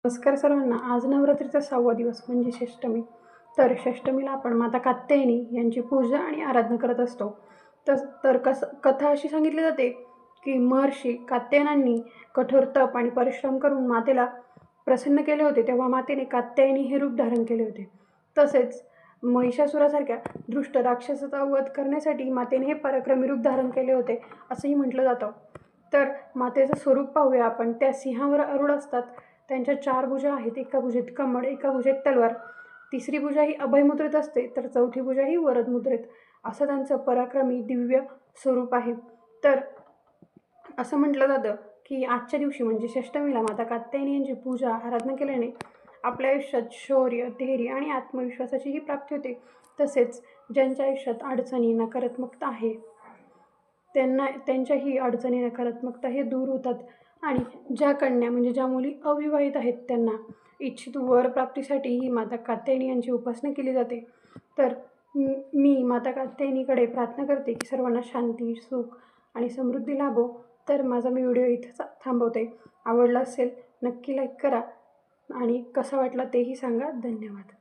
नमस्कार सर्वांना. आज नवरात्रीचा 6वा दिवस म्हणजे षष्टमी. तर षष्टमीला आपण माता कात्यायनी यांची पूजा आणि आराधना करत असतो. कथा अशी सांगितली जाते की महर्षी कात्यायनांनी कठोर तप आणि परिश्रम करून मातेला प्रसन्न केले होते, तेव्हा मातेने कात्यायनी हे रूप धारण केले होते. तसेच महिषासुरासारख्या दुष्ट राक्षसाचा वध करण्यासाठी मातेने हे पराक्रमी रूप धारण केले होते असंही म्हटलं जातं. तर मातेचं स्वरूप पाहूया आपण. त्या सिंहावर आरूढ असतात. त्यांच्या 4 भुजा आहेत. एका भुजेत कमळ, एका भुजेत तलवार, तिसरी भुजा ही अभय मुद्रेत असते, तर चौथी भुजा ही वरद मुद्रेत. असं त्यांचं पराक्रमी दिव्य स्वरूप आहे. तर असं म्हटलं जातं की आजच्या दिवशी म्हणजे षष्टमीला माता कात्यायनी यांची पूजा आराधना केल्याने आपल्या आयुष्यात शौर्य, धैर्य आणि आत्मविश्वासाचीही प्राप्ती होते. तसेच ज्यांच्या आयुष्यात अडचणी, नकारात्मकता आहे त्यांच्याही अडचणी, नकारात्मकता हे दूर होतात. आणि ज्या कन्या म्हणजे ज्या मुली अविवाहित आहेत त्यांना इच्छित वर प्राप्तीसाठी ही माता कात्यायनी यांची उपासना केली जाते. तर मी माता कात्यायनीकडे प्रार्थना करते की सर्वांना शांती, सुख आणि समृद्धी लाभो. तर माझा मी व्हिडिओ इथं थांबवते. आवडला असेल नक्की लाईक करा आणि कसा वाटला तेही सांगा. धन्यवाद.